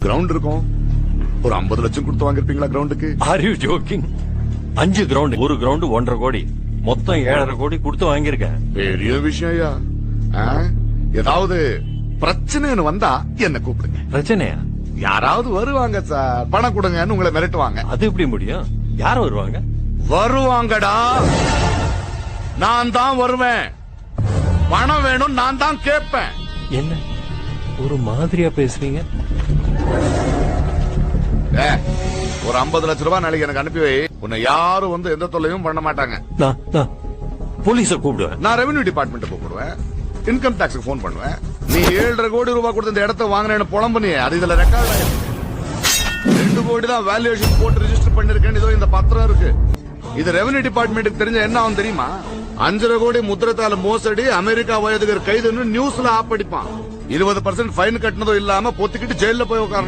Ground இருக்கும். ஒரு 50 லட்சம் கொடுத்து வாங்கிருப்பீங்களா கிரவுண்டுக்கு? Are you jogging? 5 கிரவுண்ட், ஒரு கிரவுண்ட் 1.5 கோடி, மொத்தம் 7.5 கோடி கொடுத்து வாங்கியிருக்கேன். பெரிய விஷயம் ஐயா. ஏதாவது பிரச்சனைன்னு வந்தா என்ன கூப்பிடுங்க. பிரச்சனையா? யாராவது வருவாங்க சார், பணம் கொடுங்கன்னு உங்களை மிரட்டுவாங்க. அது எப்படி முடியும்? யார் வருவாங்க? வருவாங்கடா, நான் தான் வருவேன். பணம் வேணும், நான் தான் கேட்பேன். என்ன ஒரு மாதிரியா பேசுறீங்க? ஒரு 50 லட்சம் ரூபாய் நாளைக்கு எனக்கு அனுப்பி வை. உன்னை யாரும் வந்து எந்த தொல்லையும் பண்ண மாட்டாங்க. நான் போலீஸ கூப்பிடுவேன். நான் ரெவென்யூ டிபார்ட்மெண்ட் கூப்பிடுவேன். இன்கம் டாக்ஸ் போன் பண்ணுவேன். நீ 7.5 கோடி ரூபாய் கொடுத்து இந்த இடத்த வாங்கினேன்னு புலம்பு. அது இதுல ரெக்கார்ட் ஆயிருக்கு. 2 கோடி தான் வேல்யூவேஷன் போட்டு ரெஜிஸ்டர் பண்ணிருக்கேன். இதோ இந்த பத்திரம் இருக்கு. இது ரெவென்யூ டிபார்ட்மெண்ட்டுக்கு தெரிஞ்ச என்ன ஆகும் தெரியுமா? 5.5 கோடி முத்திரத்தால மோசடி, அமெரிக்கா வயதுக்கு கைதுன்னு நியூஸ்ல ஆப்படிப்பான். 20% ஃபைன் கட்டினதும் இல்லாம பொத்துக்கிட்டு ஜெயில போய் உட்கார.